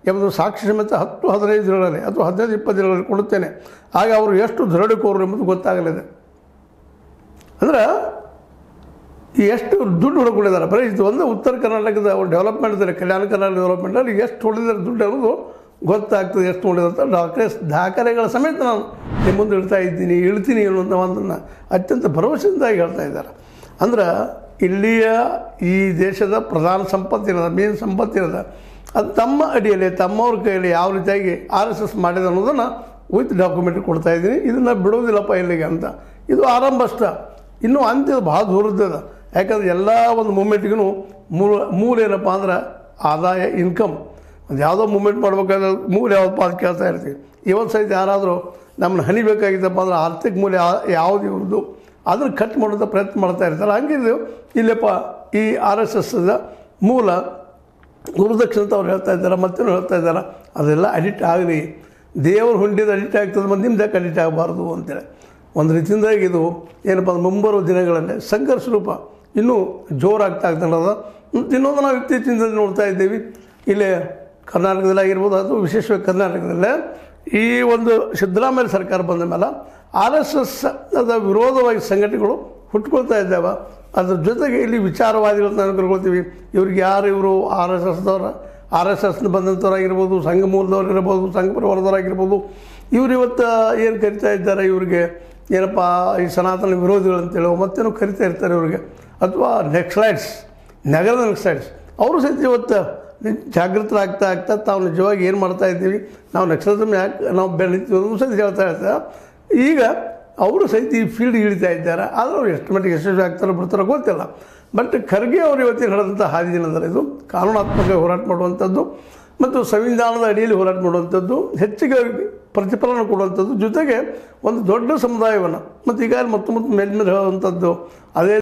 ಎಂಬುದು ಸಾಕ್ಷಿ ಸಮೇತ 10-15 ದಿನಗಳಲ್ಲಿ ಅಥವಾ 15-20 ದಿನಗಳಲ್ಲಿ ಕೊಡುತ್ತೇನೆ. ಆಗ ಅವರು ಎಷ್ಟು ದೃಢಕೋರರು ಎಂಬುದು ಗೊತ್ತಾಗಲಿದೆ. ಅಂದ್ರೆ ಎಷ್ಟು ದುಡ್ಡು ಹೊಡ್ಕೊಂಡಿದ್ದಾರೆ. ಬರೀ ಇದು ಒಂದು ಉತ್ತರ ಕರ್ನಾಟಕದ ಡೆವಲಪ್ಮೆಂಟ್ದಲ್ಲಿ, ಕಲ್ಯಾಣ ಕರ್ನಾಟಕ ಡೆವಲಪ್ಮೆಂಟಲ್ಲಿ ಎಷ್ಟು ಹೊಡೆದಿದ್ದಾರೆ ದುಡ್ಡು ಅನ್ನೋದು ಗೊತ್ತಾಗ್ತದೆ. ಎಷ್ಟು ಹೊಡೆದಂಥ ದಾಖಲೆಗಳ ಸಮೇತ ನಾನು ನಿಮ್ಮ ಮುಂದೆ ಇಳ್ತೀನಿ ಅನ್ನುವಂಥ ಒಂದನ್ನು ಅತ್ಯಂತ ಭರವಸೆಯಿಂದಾಗಿ ಹೇಳ್ತಾ ಇದ್ದಾರೆ. ಅಂದ್ರೆ ಇಲ್ಲಿಯ ಈ ದೇಶದ ಪ್ರಧಾನ ಸಂಪತ್ತಿನದ, ಮೇನ್ ಸಂಪತ್ತಿನದ, ಅದು ತಮ್ಮ ಅಡಿಯಲ್ಲಿ ತಮ್ಮವ್ರ ಕೈಯಲ್ಲಿ ಯಾವ ರೀತಿಯಾಗಿ RSS ಮಾಡಿದೆ ಅನ್ನೋದನ್ನು ವಿತ್ ಡಾಕ್ಯುಮೆಂಟ್ ಕೊಡ್ತಾಯಿದ್ದೀನಿ. ಇದನ್ನು ಬಿಡೋದಿಲ್ಲಪ್ಪ ಇಲ್ಲಿಗೆ ಅಂತ. ಇದು ಆರಂಭ ಅಷ್ಟ, ಇನ್ನೂ ಅಂತ್ಯದ ಭಾಳ ದೂರದ್ದದ. ಯಾಕಂದ್ರೆ ಎಲ್ಲ ಒಂದು ಮೂಮೆಂಟ್ಗೂ ಮೂಲ ಏನಪ್ಪ ಅಂದ್ರೆ ಆದಾಯ, ಇನ್ಕಮ್. ಒಂದು ಯಾವುದೋ ಮೂಮೆಂಟ್ ಮಾಡ್ಬೇಕಾದ್ರೆ ಮೂಲ ಯಾವುದಪ್ಪ ಅಂತ ಕೇಳ್ತಾ ಇರ್ತೀವಿ. ಇವತ್ತು ಸಹಿತ ಯಾರಾದರೂ ನಮ್ಮನ್ನು ಹನಿಬೇಕಾಗಿದ್ದಪ್ಪ ಅಂದ್ರೆ ಆರ್ಥಿಕ ಮೂಲ ಯಾವುದು ಇವ್ರದ್ದು ಅದನ್ನು ಕಟ್ ಮಾಡೋಂಥ ಪ್ರಯತ್ನ ಮಾಡ್ತಾ ಇರ್ತಾರೆ. ಹಂಗಿದ್ದು ಇಲ್ಲಪ್ಪ ಈ RSSದ ಮೂಲ ಗುರುದಕ್ಷಿಣ ಅಂತ ಅವ್ರು ಹೇಳ್ತಾ ಇದ್ದಾರೆ, ಮತ್ತೇನು ಹೇಳ್ತಾ ಇದ್ದಾರೆ. ಅದೆಲ್ಲ ಅಡಿಕ್ಟ್ ಆಗಲಿ, ದೇವರು ಹುಂಡಿದ ಅಡಿಕ್ಟ್ ಆಗ್ತದೆ, ಮತ್ತು ನಿಮ್ದು ಯಾಕೆ ಅಡಿಕ್ಟ್ ಆಗಬಾರ್ದು ಅಂತೇಳಿ ಒಂದು ರೀತಿಯಿಂದಾಗಿ ಇದು ಏನಪ್ಪ ಅಂದ್ರೆ ಮುಂಬರುವ ದಿನಗಳಲ್ಲಿ ಸಂಘರ್ಷ ರೂಪ ಇನ್ನೂ ಜೋರಾಗ್ತಾ ಆಗ್ತಾನದ. ಇನ್ನೊಂದು ನಾವು ಇತ್ತೀಚಿನ ನೋಡ್ತಾ ಇದ್ದೀವಿ, ಇಲ್ಲೇ ಕರ್ನಾಟಕದಲ್ಲಾಗಿರ್ಬೋದು, ಅದು ವಿಶೇಷವಾಗಿ ಕರ್ನಾಟಕದಲ್ಲೇ ಈ ಒಂದು ಸಿದ್ದರಾಮಯ್ಯ ಸರ್ಕಾರ ಬಂದ ಮೇಲೆ RSS ಅದ ವಿರೋಧವಾಗಿ ಸಂಘಟನೆಗಳು ಹುಟ್ಕೊಳ್ತಾ ಇದ್ದಾವೆ. ಅದ್ರ ಜೊತೆಗೆ ಇಲ್ಲಿ ವಿಚಾರವಾದಿಗಳನ್ನ ನಾವು ಕರ್ಕೊಳ್ತೀವಿ. ಇವ್ರಿಗೆ ಯಾರು ಇವರು RSSನ ಬಂದಂಥವ್ರಾಗಿರ್ಬೋದು, ಸಂಘ ಮೂಲದವ್ರು ಇರ್ಬೋದು, ಸಂಘ ಪರಿವಾರದವರಾಗಿರ್ಬೋದು, ಇವ್ರು ಇವತ್ತು ಏನು ಕರಿತಾ ಇದ್ದಾರೆ, ಇವ್ರಿಗೆ ಏನಪ್ಪ ಈ ಸನಾತನ ವಿರೋಧಿಗಳು ಅಂತೇಳಿ ಮತ್ತೇನೋ ಕರಿತಾ ಇರ್ತಾರೆ ಇವ್ರಿಗೆ. ಅಥವಾ ನೆಕ್ಸ್ಲೈಟ್ಸ್, ನಗರದ ನೆಕ್ಸ್ಲೈಟ್ಸ್, ಅವರು ಸಹಿತ ಇವತ್ತು ಜಾಗೃತರಾಗ್ತಾ ತಾವು ನಿಜವಾಗಿ ಏನು ಮಾಡ್ತಾ ಇದ್ದೀವಿ, ನಾವು ನಕ್ಸಲಿಸಮ್ ಯಾಕೆ ನಾವು ಬೆಳೀತೀವಿ ಅನ್ನೋದು ಸಹಿತ ಹೇಳ್ತಾ ಇರ್ತಾರೆ. ಈಗ ಅವರು ಸಹಿತ ಈ ಫೀಲ್ಡ್ ಇಳಿತಾ ಇದ್ದಾರೆ. ಆದರೆ ಅವ್ರು ಎಷ್ಟು ಮಟ್ಟಿಗೆ ಯಶಸ್ವಿ ಆಗ್ತಾರೋ ಬಿಡ್ತಾರೋ ಗೊತ್ತಿಲ್ಲ. ಬಟ್ ಖರ್ಗೆ ಅವರು ಇವತ್ತಿನ ಹೇಳಿದಂಥ ಹಾದಿನಂದರೆ ಇದು ಕಾನೂನಾತ್ಮಕ ಹೋರಾಟ ಮಾಡುವಂಥದ್ದು ಮತ್ತು ಸಂವಿಧಾನದ ಅಡಿಯಲ್ಲಿ ಹೋರಾಟ ಮಾಡುವಂಥದ್ದು, ಹೆಚ್ಚಿಗೆ ಪ್ರತಿಫಲನ ಕೊಡುವಂಥದ್ದು, ಜೊತೆಗೆ ಒಂದು ದೊಡ್ಡ ಸಮುದಾಯವನ್ನು ಮತ್ತು ಈಗ ಮತ್ತೆ ಮೇಲ್ಮೇಲೆ ಹೇಳುವಂಥದ್ದು ಅದೇ